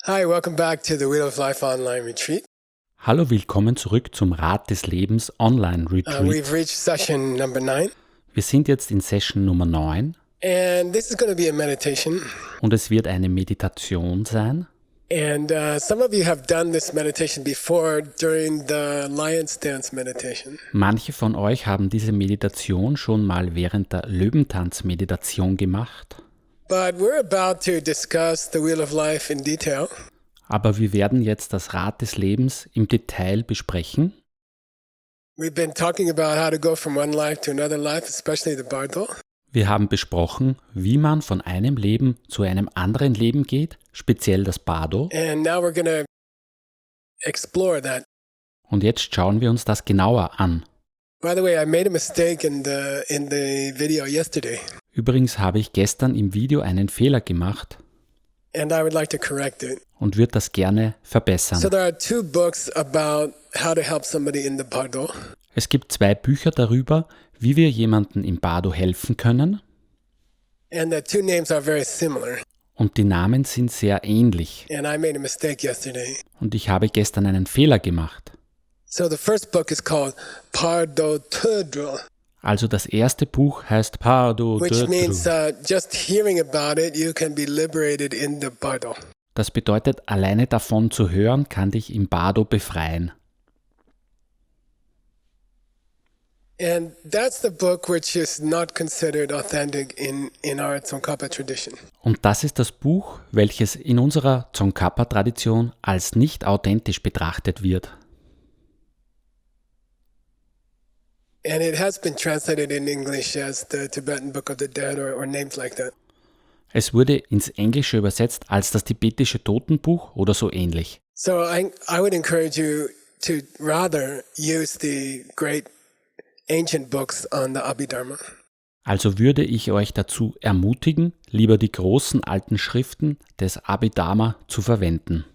Hi, welcome back to the Wheel of Life Online Retreat. Hallo, willkommen zurück zum Rat des Lebens Online We've Retreat. reached session number 9, Wir sind jetzt in Session Nummer 9 and this is going to be a meditation. und es wird eine Meditation sein. And some of you have done this meditation before during the Lion's Dance meditation. Manche von euch haben diese Meditation schon mal während der Löwentanz-Meditation gemacht, But we're about to discuss the Wheel of Life in detail. aber wir werden jetzt das Rad des Lebens im Detail besprechen. We've been talking about how to go from one life to another life, especially the Bardo. Wir haben besprochen, wie man von einem Leben zu einem anderen Leben geht, speziell das Bardo. And now we're going to explore that. Und jetzt schauen wir uns das genauer an. By the way, I made a mistake in the video yesterday, Übrigens habe ich gestern im Video einen Fehler gemacht and I would like to correct it. und würde das gerne verbessern. So there are two books about how to help somebody in the Bardo. Es gibt 2 Bücher darüber, wie wir jemandem im Bardo helfen können, And the two names are very similar. und die Namen sind sehr ähnlich. And I made a mistake yesterday. Und ich habe gestern einen Fehler gemacht. So the first book is called Pardo Tudro, Also das erste Buch heißt Bardo which Dödru. means just hearing about it, you can be liberated in the Bardo. Das bedeutet, alleine davon zu hören, kann dich im Bardo befreien. And that's the book which is not considered authentic in our Tsongkhapa tradition. Und das ist das Buch, welches in unserer Tsongkhapa-Tradition als nicht authentisch betrachtet wird. And it has been translated in English as the Tibetan Book of the Dead or names like that. Es wurde ins Englische übersetzt als das tibetische Totenbuch oder so ähnlich. So I would encourage you to rather use the great ancient books on the Abhidharma. Also würde ich euch dazu ermutigen, lieber die großen alten Schriften des Abhidharma zu verwenden.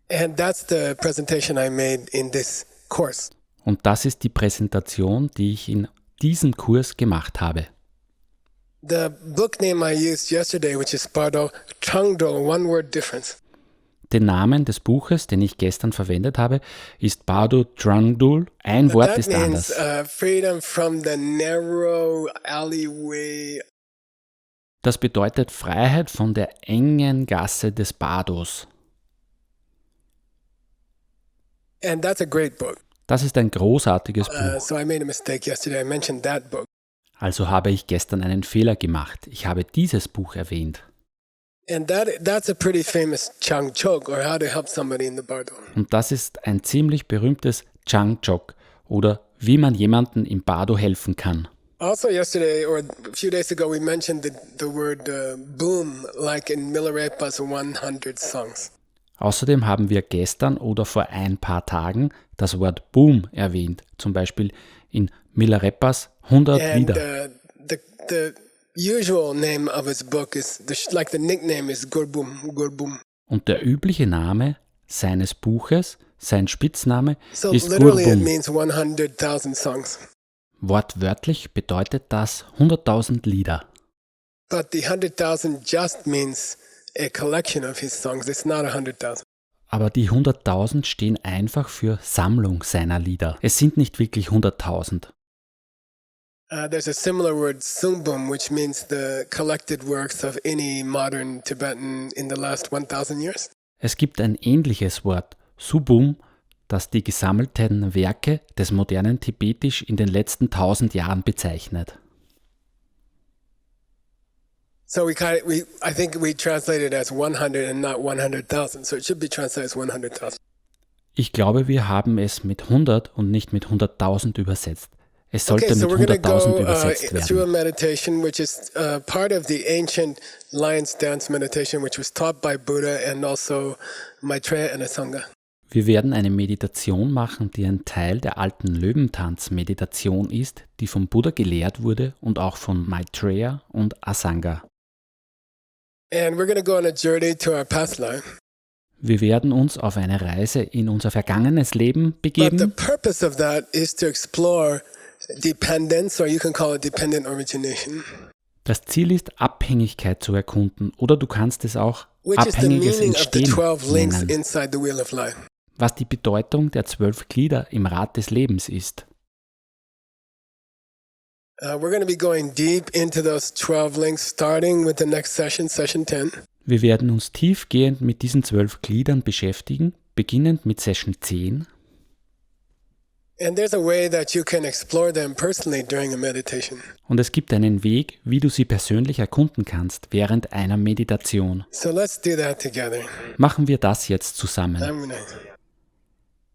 And that's the presentation I made in this course. Und das ist die Präsentation, die ich in diesem Kurs gemacht habe. The book name I used yesterday, which is Bardo Trungdo, one word difference. Den Namen des Buches, den ich gestern verwendet habe, ist Bardo Drangdul. Ein Wort That ist means anders. freedom from the narrow alleyway. Das bedeutet Freiheit von der engen Gasse des Bardos. And that's a great book. Das ist ein großartiges Buch. So I made a mistake yesterday. I mentioned that book. Also habe ich gestern einen Fehler gemacht. Ich habe dieses Buch erwähnt. And that's a pretty famous Changchok, or how to help somebody in the Bardo. Und das ist ein ziemlich berühmtes Changchok oder wie man jemandem im Bardo helfen kann. Also yesterday, or a few days ago, we mentioned the word boom, like in Milarepa's 100 songs. Außerdem haben wir gestern oder vor ein paar Tagen das Wort Boom erwähnt, zum Beispiel in Milarepas 100 And Lieder. the usual name of his book is, like the nickname is Gurbum, Gurbum. Und der übliche Name seines Buches, sein Spitzname, So ist literally it Gurbum. means 100,000 songs. Wortwörtlich bedeutet das 100.000 Lieder. But the 100,000 just means a collection of his songs. It's not 100,000. Aber die 100.000 stehen einfach für Sammlung seiner Lieder. Es sind nicht wirklich 100.000. There's a similar word, Sungbum, which means the collected works of any modern Tibetan in the last 1,000 years. Es gibt ein ähnliches Wort, Subum, das die gesammelten Werke des modernen Tibetisch in den letzten 1000 Jahren bezeichnet. So I think we translate it as 100 and not 100,000. So it should be translated as 100,000. Ich glaube, wir haben es mit 100 und nicht mit 100.000 übersetzt. Es sollte Okay, so mit we're going to 100.000 go übersetzt through a werden. meditation, which is part of the ancient Lion's Dance meditation, which was taught by Buddha and also Maitreya and Asanga. Wir werden eine Meditation machen, die ein Teil der alten Löwentanz-Meditation ist, die vom Buddha gelehrt wurde und auch von Maitreya und Asanga. And we're going to go on a journey to our past life. Wir werden uns auf eine Reise in unser vergangenes Leben But the begeben. purpose of that is to explore dependence, or you can call it dependent origination. Das Ziel ist, Abhängigkeit zu erkunden oder du kannst es auch which is the abhängiges meaning of the Entstehen 12 links nennen, inside the Wheel of Life. was die Bedeutung der 12 Glieder im Rad des Lebens ist. We're going to be going deep into those 12 links, starting with the next session, session 10. Wir werden uns tiefgehend mit diesen 12 Gliedern beschäftigen, beginnend mit Session 10. And there's a way that you can explore them personally during a meditation. Und es gibt einen Weg, wie du sie persönlich erkunden kannst während einer Meditation. So let's do that together. Machen wir das jetzt zusammen. I'm going to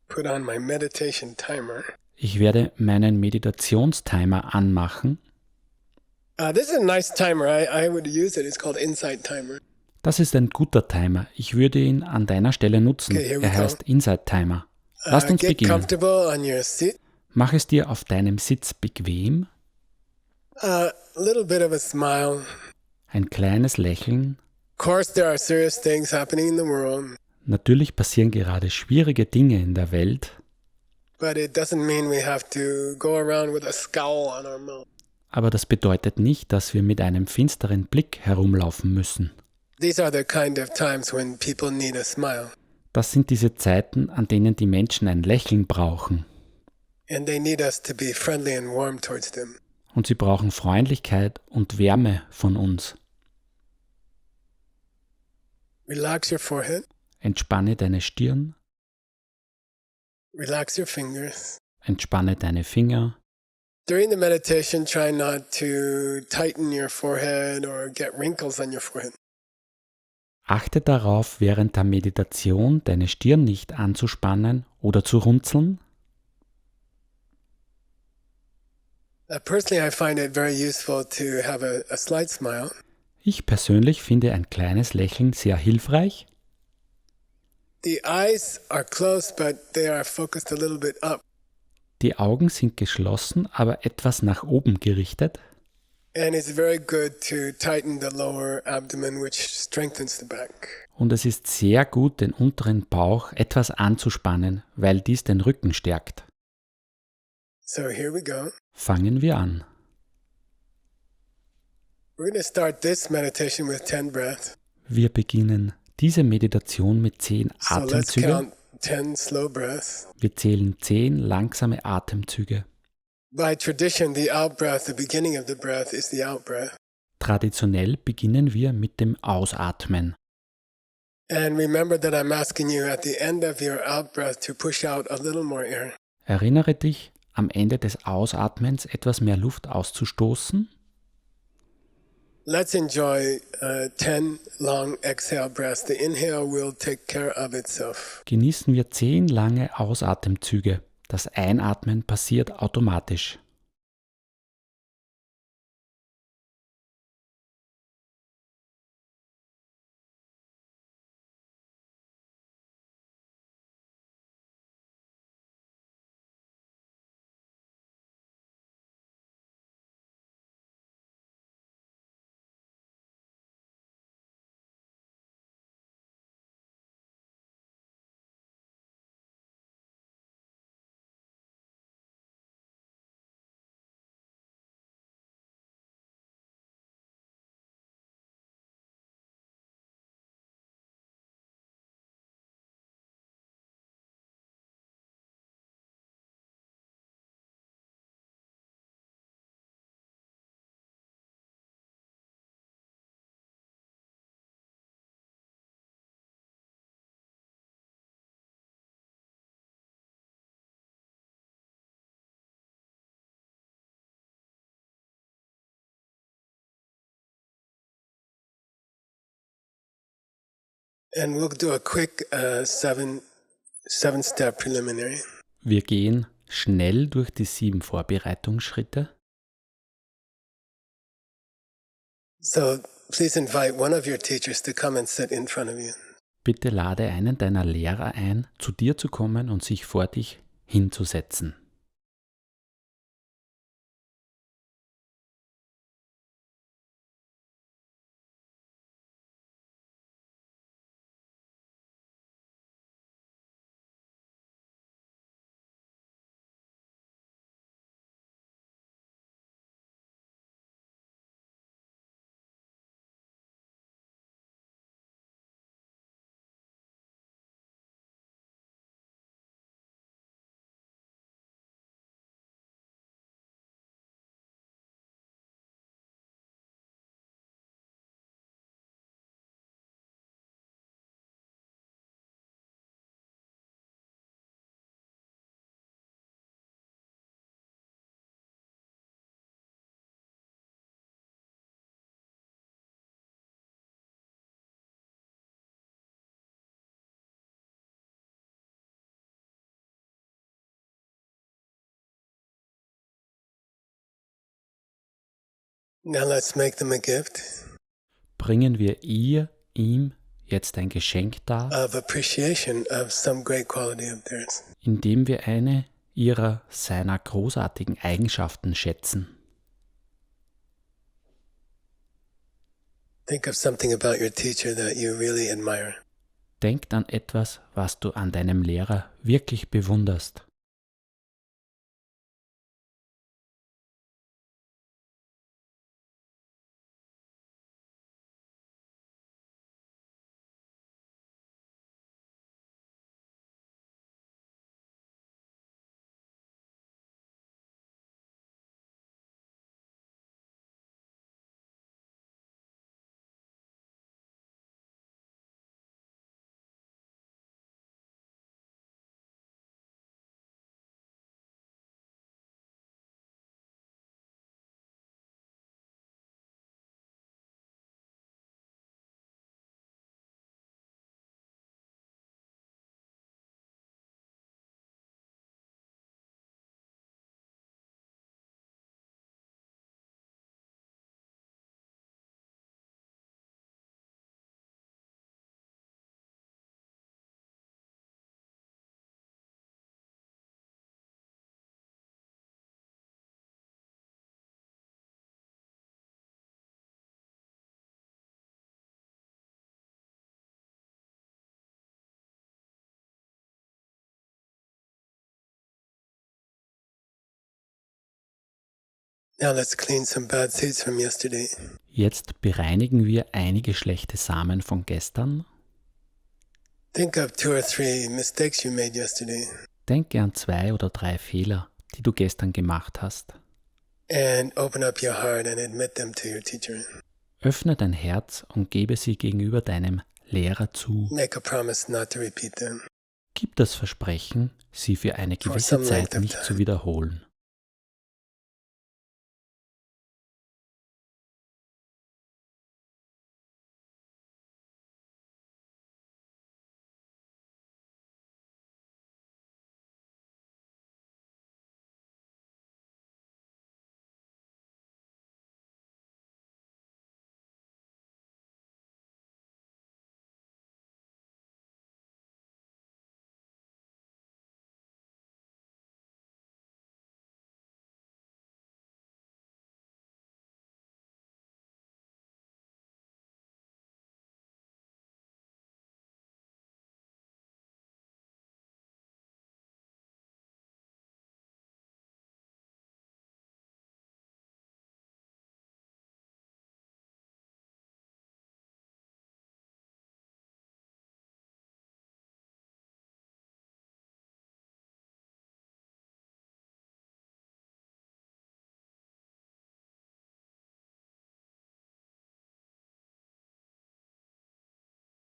put on my meditation timer. Ich werde meinen Meditationstimer anmachen. This is a nice timer. I would use it. It's called Insight Timer. Das ist ein guter Timer. Ich würde ihn an deiner Stelle nutzen. Okay, here we Er go. heißt Insight Timer. Lasst uns Get beginnen. comfortable on your seat. Mach es dir auf deinem Sitz bequem. A little bit of a smile. Ein kleines Lächeln. Of course, there are serious things happening in the world, Natürlich passieren gerade schwierige Dinge in der Welt, but it doesn't mean we have to go around with a scowl on our mouth. aber das bedeutet nicht, dass wir mit einem finsteren Blick herumlaufen müssen. These are the kind of times when people need a smile, Das sind diese Zeiten, an denen die Menschen ein Lächeln brauchen. and they need us to be friendly and warm towards them. Und sie brauchen Freundlichkeit und Wärme von uns. Relax your forehead, Entspanne deine Stirn, relax your fingers. entspanne deine Finger. During the meditation, try not to tighten your forehead or get wrinkles on your forehead. Achte darauf, während der Meditation deine Stirn nicht anzuspannen oder zu runzeln. Personally, I find it very useful to have a slight smile. Ich persönlich finde ein kleines Lächeln sehr hilfreich. The eyes are closed, but they are focused a little bit up. Die Augen sind geschlossen, aber etwas nach oben gerichtet. And it's very good to tighten the lower abdomen, which strengthens the back. Und es ist sehr gut, den unteren Bauch etwas anzuspannen, weil dies den Rücken stärkt. So here we go. Fangen wir an. We're going to start this meditation with 10 breaths. Wir beginnen diese Meditation mit 10 So let's Atemzügen. count 10 slow breaths. Wir zählen 10 langsame Atemzüge. By tradition, the out breath, the beginning of the breath, is the out breath. Traditionell beginnen wir mit dem Ausatmen. And remember that I'm asking you at the end of your out breath to push out a little more air. Erinnere dich, am Ende des Ausatmens etwas mehr Luft auszustoßen. Let's enjoy 10 long exhale breaths. The inhale will take care of itself. Genießen wir 10 lange Ausatemzüge. Das Einatmen passiert automatisch. And we'll do a quick seven-step preliminary. Wir gehen schnell durch die 7 Vorbereitungsschritte. So please invite one of your teachers to come and sit in front of you. Bitte lade einen deiner Lehrer ein, zu dir zu kommen und sich vor dich hinzusetzen. Now let's make them a gift Bringen wir ihm jetzt ein Geschenk dar, of appreciation of some great quality of theirs. indem wir eine seiner großartigen Eigenschaften schätzen. Think of something about your teacher that you really admire. Denkt an etwas, was du an deinem Lehrer wirklich bewunderst. Now let's clean some bad seeds from yesterday. Jetzt bereinigen wir einige schlechte Samen von gestern. Think of 2 or 3 mistakes you made yesterday Denke an 2 oder 3 Fehler, die du gestern gemacht hast. and open up your heart and admit them to your teacher. Öffne dein Herz und gebe sie gegenüber deinem Lehrer zu. Make a promise not to repeat them. Gib das Versprechen, sie für eine gewisse some length Zeit of nicht time. zu wiederholen.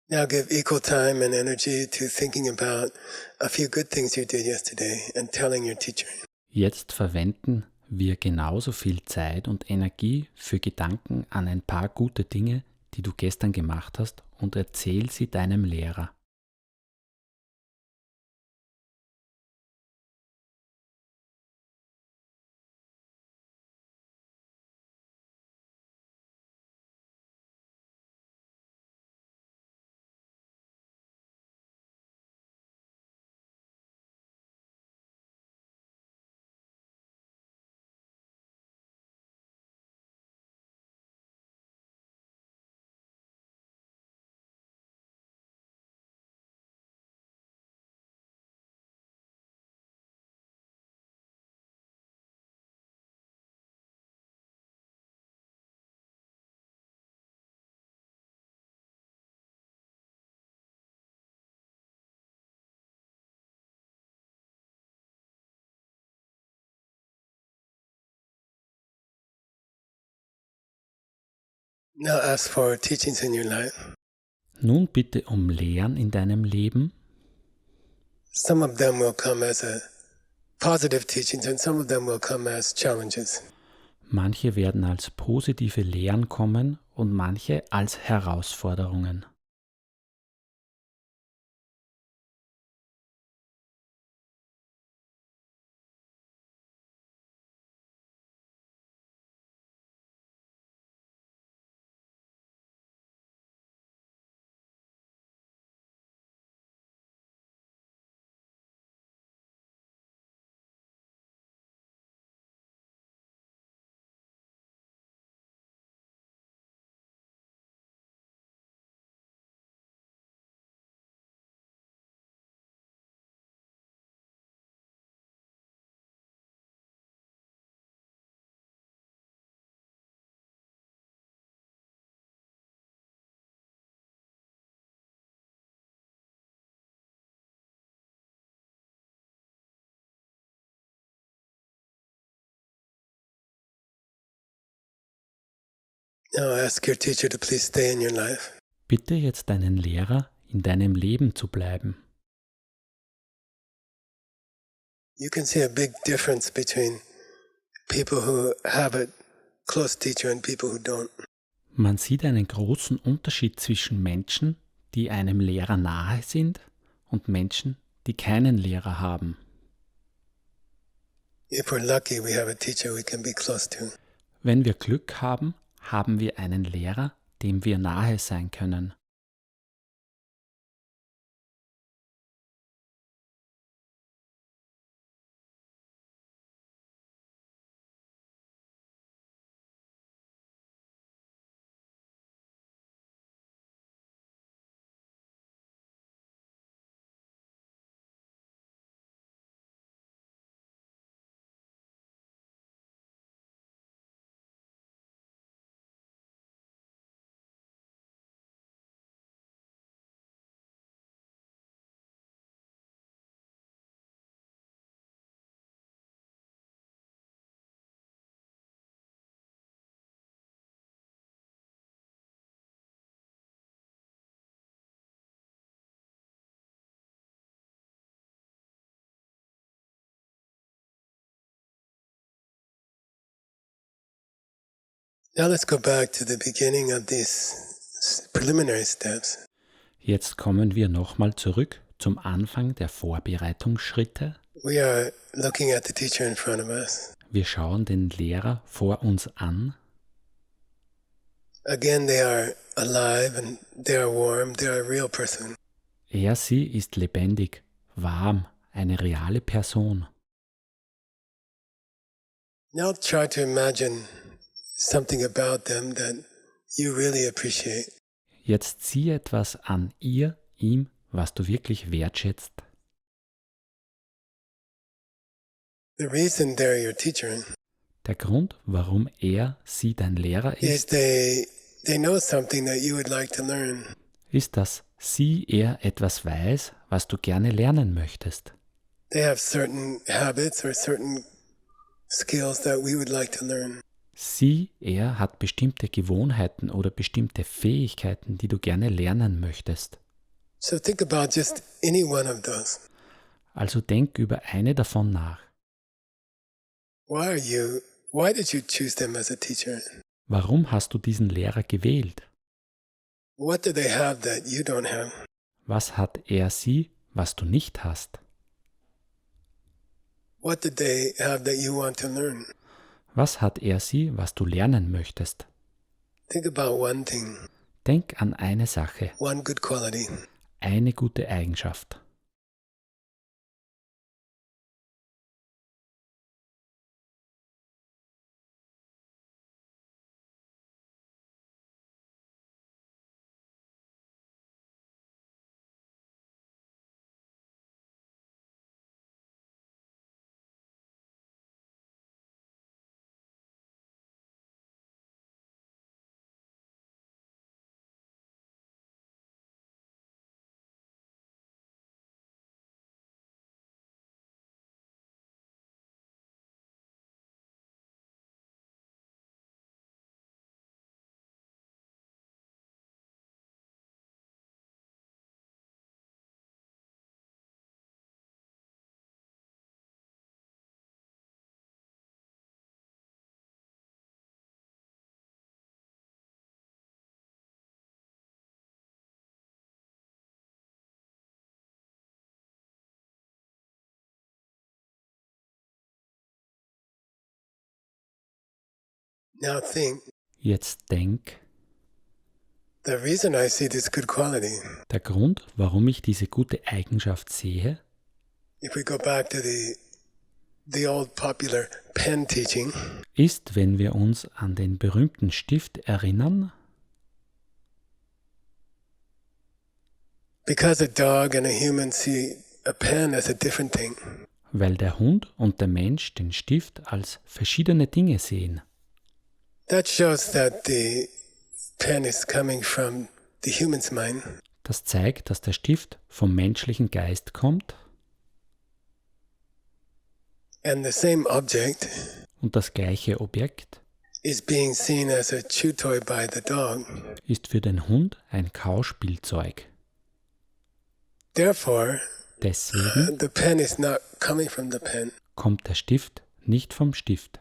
Now give equal time and energy to thinking about a few good things you did yesterday and telling your teacher. Jetzt verwenden wir genauso viel Zeit und Energie für Gedanken an ein paar gute Dinge, die du gestern gemacht hast, und erzähl sie deinem Lehrer. Now ask for teachings in your life. Nun bitte um Lehren in deinem Leben. Some of them will come as a positive teachings and some of them will come as challenges. Manche werden als positive Lehren kommen und manche als Herausforderungen. Now ask your teacher to please stay in your life. Bitte jetzt deinen Lehrer, in deinem Leben zu bleiben. You can see a big difference between people who have a close teacher and people who don't. Man sieht einen großen Unterschied zwischen Menschen, die einem Lehrer nahe sind, und Menschen, die keinen Lehrer haben. If we're lucky, we have a teacher we can be close to. Wenn wir Glück haben, haben wir einen Lehrer, dem wir nahe sein können. Now let's go back to the beginning of these preliminary steps. Jetzt kommen wir nochmal zurück zum Anfang der Vorbereitungsschritte. We are looking at the teacher in front of us. Wir schauen den Lehrer vor uns an. Again, they are alive and they are warm. They are a real person. Sie ist lebendig, warm, eine reale Person. Now try to imagine something about them that you really appreciate. Jetzt sieh etwas an ihr, ihm, was du wirklich wertschätzt. The reason they're your teacher Der Grund, warum sie dein Lehrer is ist, they know something that you would like to learn. ist, dass er etwas weiß, was du gerne lernen möchtest. They have certain habits or certain skills that we would like to learn. Er hat bestimmte Gewohnheiten oder bestimmte Fähigkeiten, die du gerne lernen möchtest. So think about just any one of those. Also denk über eine davon nach. Why did you choose them as a teacher? Warum hast du diesen Lehrer gewählt? What do they have that you don't have? Was hat sie, was du nicht hast? What did they have that you want to learn? Was hat sie, was du lernen möchtest? Think about one thing, Denk an eine Sache, one good quality. eine gute Eigenschaft. Now think, Jetzt denk, the reason I see this good quality, der Grund, warum ich diese gute Eigenschaft sehe, if we go back to the old popular pen teaching, ist, wenn wir uns an den berühmten Stift erinnern, because a dog and a human see a pen as a different thing. weil der Hund und der Mensch den Stift als verschiedene Dinge sehen. That shows that the pen is coming from the human's mind. Das zeigt, dass der Stift vom menschlichen Geist kommt And the same object und das gleiche Objekt is being seen as a chew toy by the dog. ist für den Hund ein Kauspielzeug. Therefore, Deswegen the pen is not coming from the pen. kommt der Stift nicht vom Stift.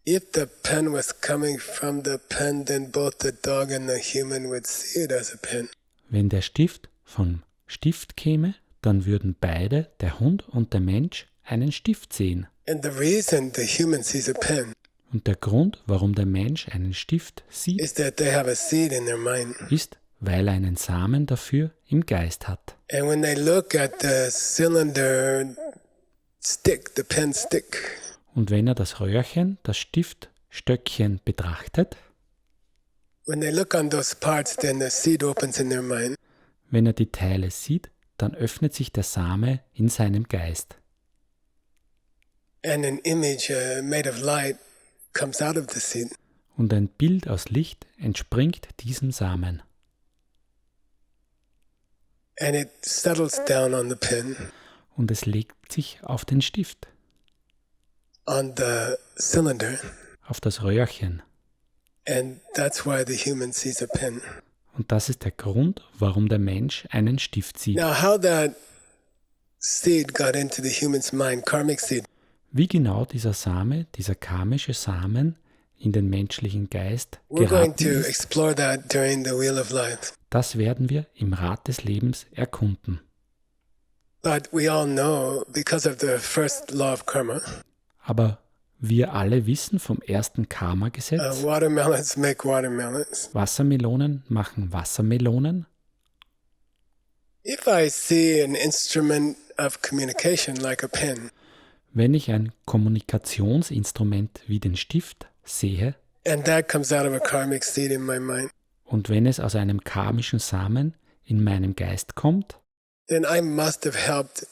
If the pen was coming from the pen, then both the dog and the human would see it as a pen. Wenn der Stift vom Stift käme, dann würden beide, der Hund und der Mensch, einen Stift sehen. And the reason the human sees a pen Und der Grund, warum der Mensch einen Stift sieht, is that they have a seed in their mind. ist, weil er einen Samen dafür im Geist hat. And when they look at the cylinder stick, the pen stick, Und wenn er das Röhrchen, das Stiftstöckchen betrachtet, when they look on those parts, then the seed opens in their mind. wenn er die Teile sieht, dann öffnet sich der Same in seinem Geist. And an image made of light comes out of the seed. Und ein Bild aus Licht entspringt diesem Samen. And it settles down on the pen, Und es legt sich auf den Stift, on the cylinder. auf das Röhrchen. And that's why the human sees a pen. Und das ist der Grund, warum der Mensch einen Stift sieht. Now, how that seed got into the human's mind, karmic seed, Wie genau dieser Same, dieser karmische Samen in den menschlichen Geist we're going geraten to ist, explore that during the Wheel of Life. das werden wir im Rad des Lebens erkunden. But we all know, because of the first law of karma, Aber wir alle wissen vom ersten Karma-Gesetz, watermelons make watermelons. Wassermelonen machen Wassermelonen. If I see an instrument of communication like a pen, Wenn ich ein Kommunikationsinstrument wie den Stift sehe and that comes out of a karmic seed in my mind, und wenn es aus einem karmischen Samen in meinem Geist kommt, then I must have helped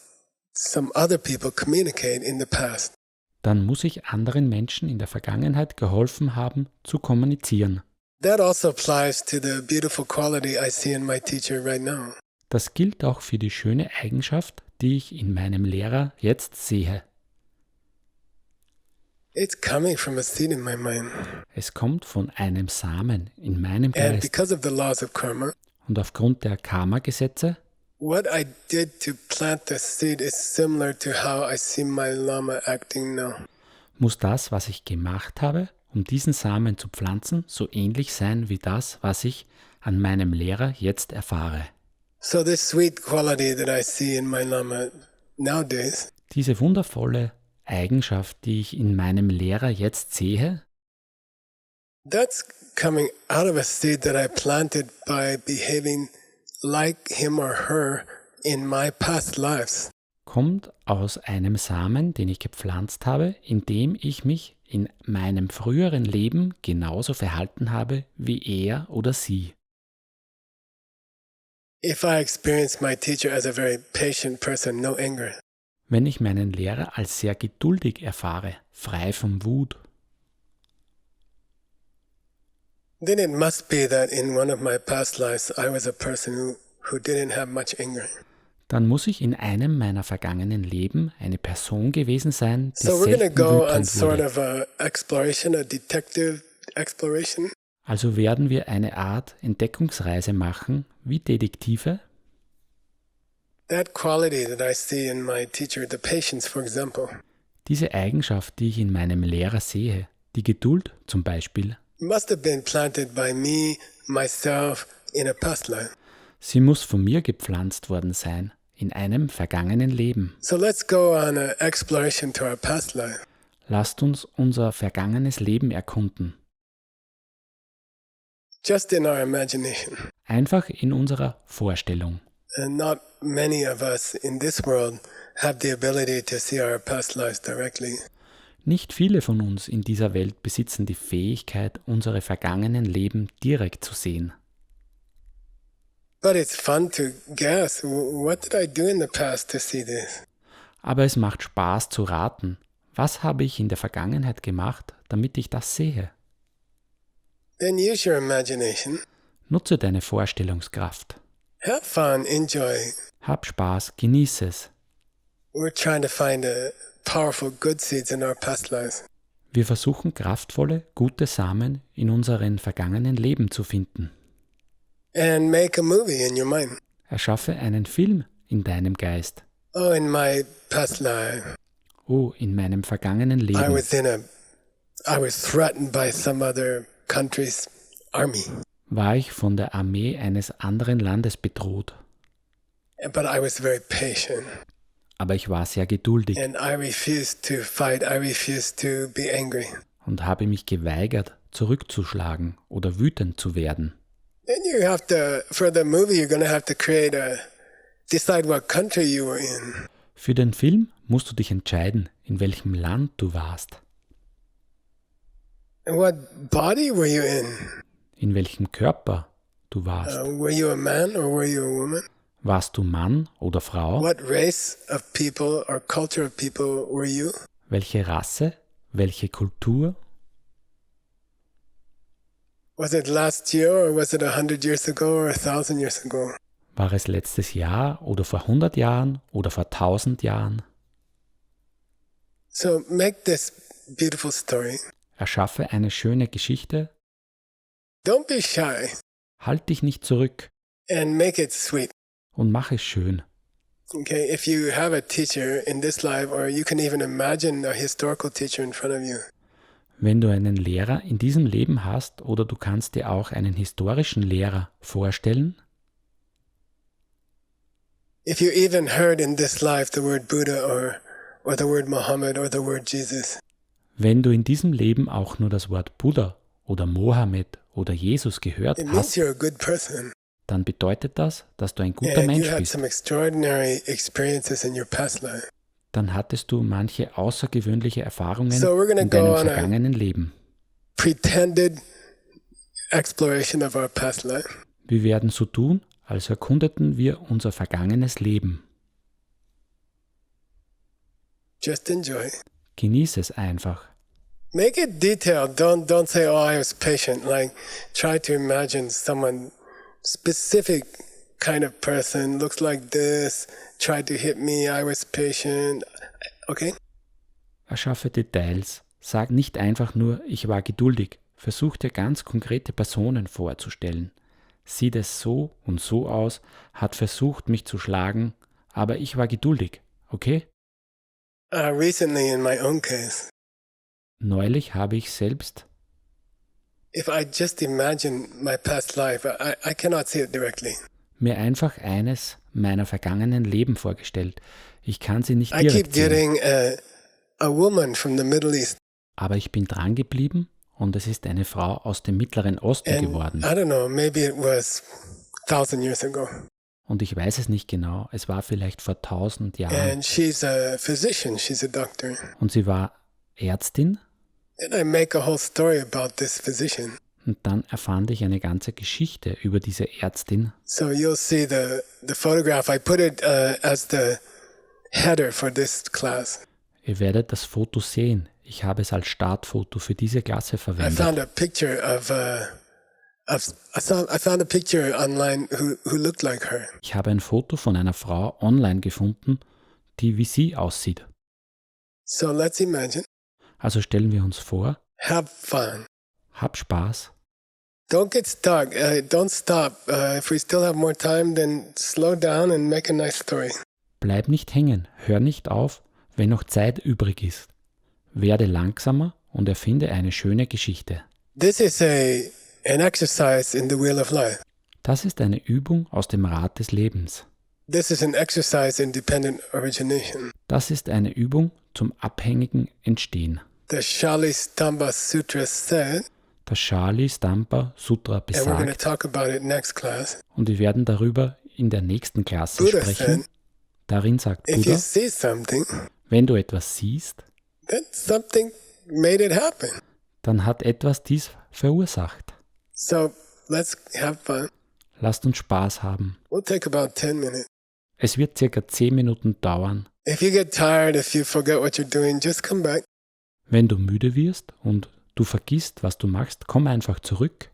some other people communicate in the past. dann muss ich anderen Menschen in der Vergangenheit geholfen haben, zu kommunizieren. That also applies to the beautiful quality I see in my teacher right now. Das gilt auch für die schöne Eigenschaft, die ich in meinem Lehrer jetzt sehe. It's coming from a seed in my mind. Es kommt von einem Samen in meinem And Geist. because of the laws of karma, Und aufgrund der Karma-Gesetze, what I did to plant the seed is similar to how I see my Lama acting now. muss das, was ich gemacht habe, um diesen Samen zu pflanzen, so ähnlich sein wie das, was ich an meinem Lehrer jetzt erfahre. So this sweet quality that I see in my Lama nowadays, Diese wundervolle Eigenschaft, die ich in meinem Lehrer jetzt sehe, that's coming out of a seed that I planted by behaving like him or her in my past lives. kommt aus einem Samen, den ich gepflanzt habe, indem ich mich in meinem früheren Leben genauso verhalten habe wie er oder sie. If I experience my teacher as a very patient person, no anger, Wenn ich meinen Lehrer als sehr geduldig erfahre, frei von Wut, then it must be that in one of my past lives I was a person who didn't have much anger. dann muss ich in einem meiner vergangenen Leben eine Person gewesen sein, die So we're going to selten go on wütend sort wurde. of a exploration, a detective exploration. Also werden wir eine Art Entdeckungsreise machen, wie Detektive. That quality that I see in my teacher, the patience, for example, Diese Eigenschaft, die ich in meinem Lehrer sehe, die Geduld zum Beispiel, must have been planted by me, myself, in a past life. sie muss von mir gepflanzt worden sein, in einem vergangenen Leben. So let's go on an exploration to our past life. Lasst uns unser vergangenes Leben erkunden, Just in our imagination. einfach in unserer Vorstellung. And not many of us in this world have the ability to see our past lives directly. Nicht viele von uns in dieser Welt besitzen die Fähigkeit, unsere vergangenen Leben direkt zu sehen. But it's fun to guess, what did I do in the past to see this? Aber es macht Spaß zu raten, was habe ich in der Vergangenheit gemacht, damit ich das sehe. Then use your imagination. Nutze deine Vorstellungskraft. Have fun, enjoy. Hab Spaß, genieße es. We're trying to find powerful good seeds in our past lives. Wir versuchen kraftvolle, gute Samen in unseren vergangenen Leben zu finden. and make a movie in your mind. Erschaffe einen Film in deinem Geist. Oh, in my past life, Oh, in meinem vergangenen I Leben was threatened by some other country's army, war ich von der Armee eines anderen Landes bedroht. but I was very patient, Aber ich war sehr geduldig and I refused to fight. I refused to be angry. und habe mich geweigert, zurückzuschlagen oder wütend zu werden. Then you have to, for the movie, you're going to have to decide what country you were in. Für den Film musst du dich entscheiden, in welchem Land du warst, And what body were you in welchem Körper du warst. were you a man or were you a woman? Warst du Mann oder Frau? What race of people or culture of people were you? Welche Rasse? Welche Kultur? Was it last year or was it 100 years ago or 1,000 years ago? War es letztes Jahr oder vor 100 Jahren oder vor 1000 Jahren? So make this beautiful story. Erschaffe eine schöne Geschichte, Don't be shy halt dich nicht zurück and make it sweet. und mach es schön. Okay, if you have a teacher in this life, or you can even imagine a historical teacher in front of you, Wenn du einen Lehrer in diesem Leben hast oder du kannst dir auch einen historischen Lehrer vorstellen, if you even heard in this life the word Buddha or the word Muhammad or the word Jesus, wenn du in diesem Leben auch nur das Wort Buddha oder Mohammed oder Jesus gehört it means hast, you're a good person. dann bedeutet das, dass du ein guter And Mensch you had bist. some extraordinary experiences in your past life. Dann hattest du manche außergewöhnliche Erfahrungen So we're gonna in go deinem on a vergangenen Leben. pretended exploration of our past life. Wir werden so tun, als erkundeten wir unser vergangenes Leben. Just enjoy. Genieß es einfach. Make it detailed. Don't say, "Oh, I was patient." Like, try to imagine someone specific kind of person looks like this. Tried to hit me. I was patient. Okay. Erschaffe Details. Sag nicht einfach nur, ich war geduldig. Versuch dir ganz konkrete Personen vorzustellen. Sieht es so und so aus, hat versucht, mich zu schlagen, aber ich war geduldig, okay? Recently, in my own case, Neulich habe ich selbst, if I just imagine my past life, I cannot see it directly. mir einfach eines meiner vergangenen Leben vorgestellt. Ich kann sie nicht I keep direkt sehen, getting a woman from the Middle East, aber ich bin dran geblieben und es ist eine Frau aus dem Mittleren Osten and geworden. I don't know, maybe it was 1,000 years ago, Und ich weiß es nicht genau, es war vielleicht vor 1000 Jahren. and she's a physician. She's a doctor, Und sie war Ärztin and I make a whole story about this physician. und dann erfand ich eine ganze Geschichte über diese Ärztin. So you'll see the photograph. I put it as the header for this class. Ihr werdet das Foto sehen. Ich habe es als Startfoto für diese Klasse I verwendet. found a picture I found a picture online who looked like her. Ich habe ein Foto von einer Frau online gefunden, die wie sie aussieht. So let's imagine. Also stellen wir uns vor, Have fun. hab Spaß, Don't get stuck. Don't stop. If we still have more time, then slow down and make a nice story. bleib nicht hängen, hör nicht auf, wenn noch Zeit übrig ist. Werde langsamer und erfinde eine schöne Geschichte. This is an exercise in the wheel of life. Das ist eine Übung aus dem Rad des Lebens. This is an exercise in dependent origination. Das ist eine Übung zum abhängigen Entstehen. The Shali Stamba Sutra said, Das Shali Stampa Sutra and we're going to besagt, talk about it next class. und wir werden darüber in der nächsten Klasse Buddha sprechen. said, Darin sagt if you Buddha, see something, wenn du etwas siehst, then something made it happen. dann hat etwas dies verursacht. So let's have fun. Lasst uns Spaß haben. We'll take about 10 minutes. Es wird circa 10 Minuten dauern. If you get tired, if you forget what you're doing, just come back. Wenn du müde wirst und du vergisst, was du machst, komm einfach zurück.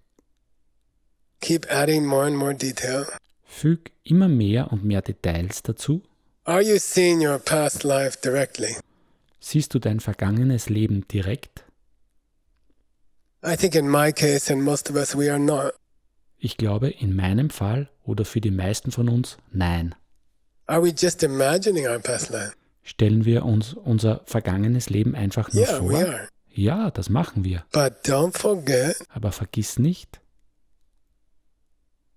Keep adding more and more detail. Füg immer mehr und mehr Details dazu. Are you seeing your past life directly? Siehst du dein vergangenes Leben direkt? I think in my case and most of us, we are not. Ich glaube, in meinem Fall oder für die meisten von uns, nein. Are we just imagining our past life? Stellen wir uns unser vergangenes Leben einfach nur Yeah, we vor? are. Ja, das machen wir. But don't forget, Aber vergiss nicht,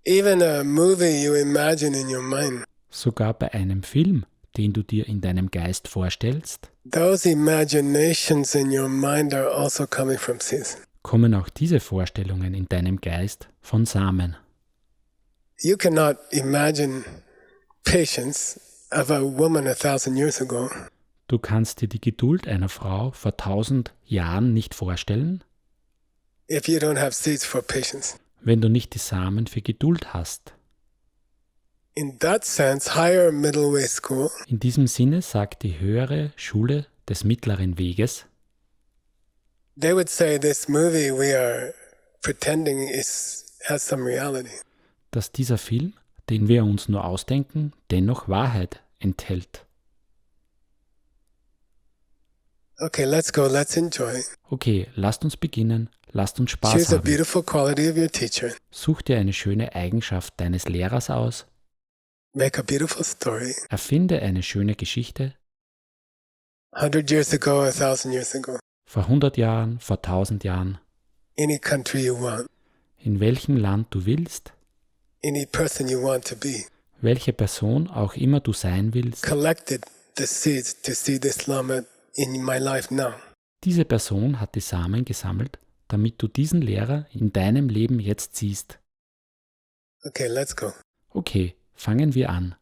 even a movie you imagine in your mind, sogar bei einem Film, den du dir in deinem Geist vorstellst, those imaginations in your mind are also coming from seeds. kommen auch diese Vorstellungen in deinem Geist von Samen. You cannot imagine patience of a woman 1,000 years ago. Du kannst dir die Geduld einer Frau vor 1000 Jahren nicht vorstellen, If you don't have seeds for patience. wenn du nicht die Samen für Geduld hast. In that sense, higher middle way school In diesem Sinne sagt die höhere Schule des mittleren Weges, they would say this movie we are pretending has some reality. dass dieser Film, den wir uns nur ausdenken, dennoch Wahrheit enthält. Okay, let's go. Let's enjoy. Okay, lasst uns beginnen, lasst uns Spaß Choose a haben. beautiful quality of your teacher. Such dir eine schöne Eigenschaft deines Lehrers aus, Make a beautiful story. erfinde eine schöne Geschichte, 100 years ago, 1,000 years ago. vor 100 Jahren, vor 1000 Jahren, Any country you want. in welchem Land du willst, Any person you want to be. welche Person auch immer du sein willst, Collected the seeds to see this Lama in my life now. diese Person hat die Samen gesammelt, damit du diesen Lehrer in deinem Leben jetzt siehst. Okay, let's go. Okay, fangen wir an.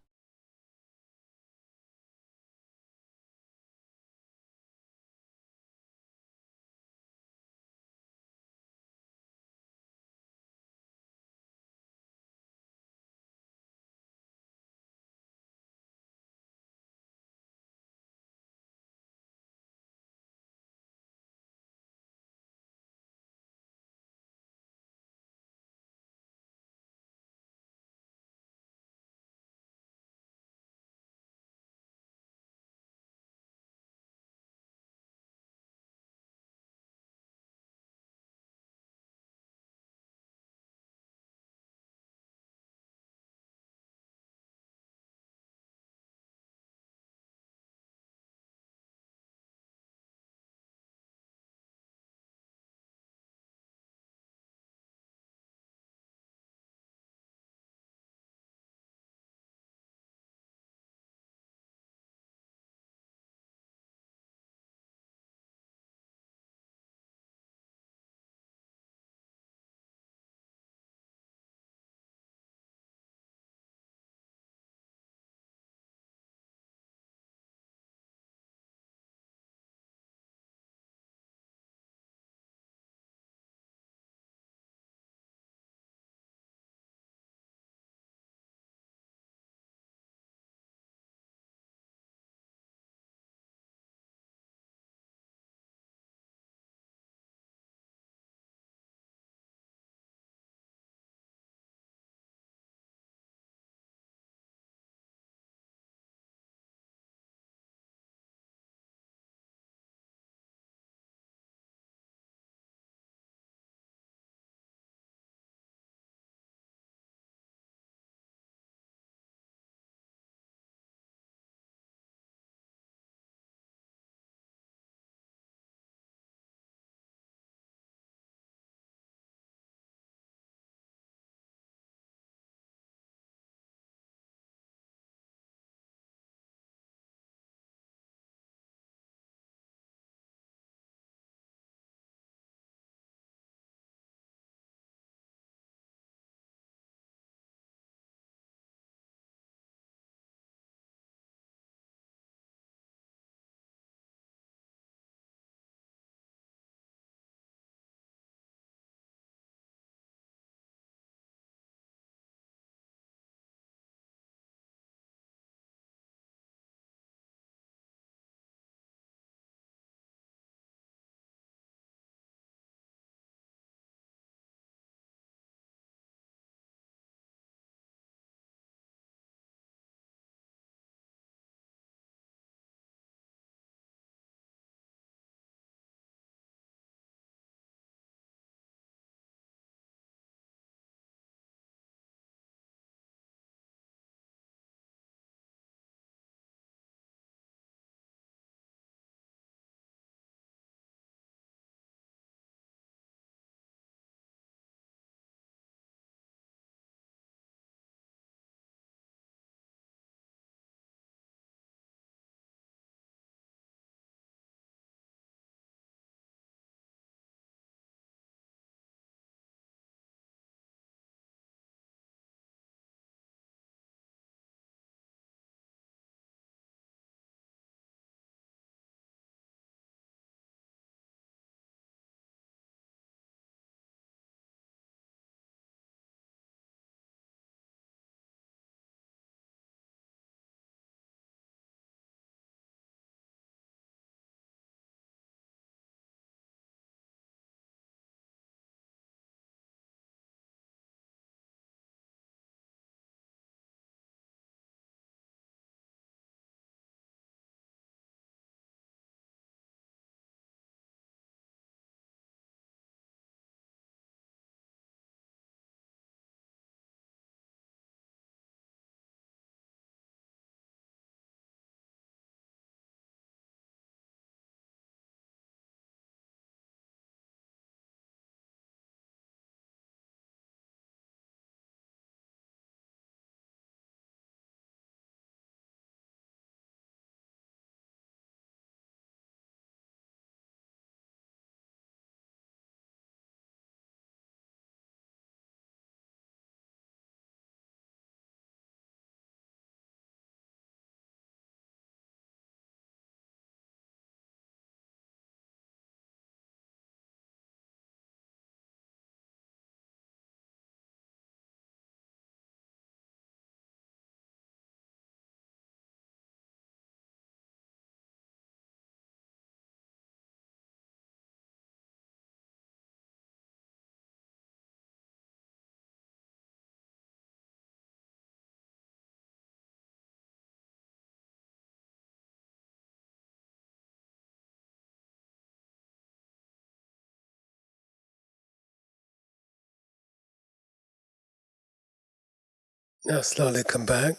Now slowly come back.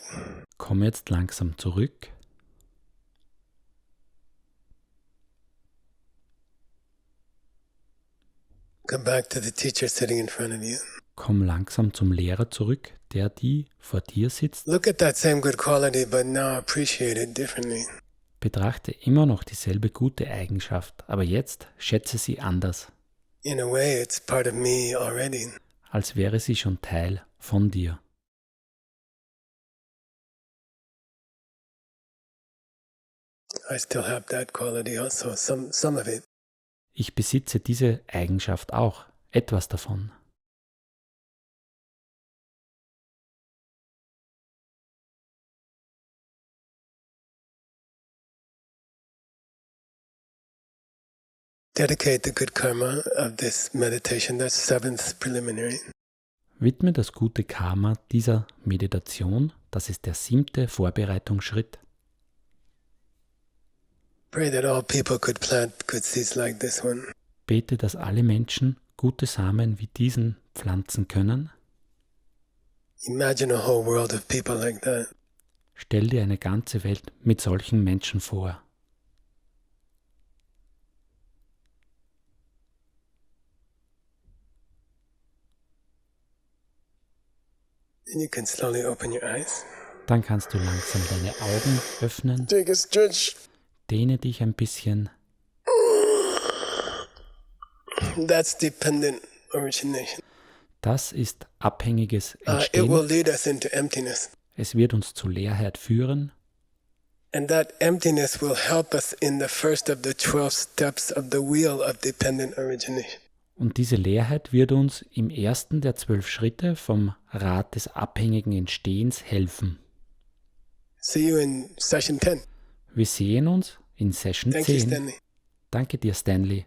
Komm jetzt langsam zurück. Come back to the teacher sitting in front of you. Komm langsam zum Lehrer zurück, der die vor dir sitzt. Look at that same good quality, but now appreciate it differently. Betrachte immer noch dieselbe gute Eigenschaft, aber jetzt schätze sie anders, In a way, it's part of me already. als wäre sie schon Teil von dir. I still have that quality also, some of it. Ich besitze diese Eigenschaft auch, etwas davon. Dedicate the good karma of this meditation, that's seventh preliminary. Widme das gute Karma dieser Meditation, das ist der 7. Vorbereitungsschritt. Pray that all people could plant good seeds like this one. Bete, dass alle Menschen gute Samen wie diesen pflanzen können. Imagine a whole world of people like that. Stell dir eine ganze Welt mit solchen Menschen vor. Then you can slowly open your eyes. Dann kannst du langsam deine Augen öffnen, Take a stretch. dehne dich ein bisschen. That's dependent origination. Das ist abhängiges It will Entstehen. lead us into emptiness. Es wird uns zu Leerheit führen And that emptiness will help us in the first of the 12 steps of the wheel of dependent origination. und diese Leerheit wird uns im ersten der 12 Schritte vom Rad des abhängigen Entstehens helfen. See you in session 10. Wir sehen uns in Session Thank you, 10. Stanley. Danke dir, Stanley.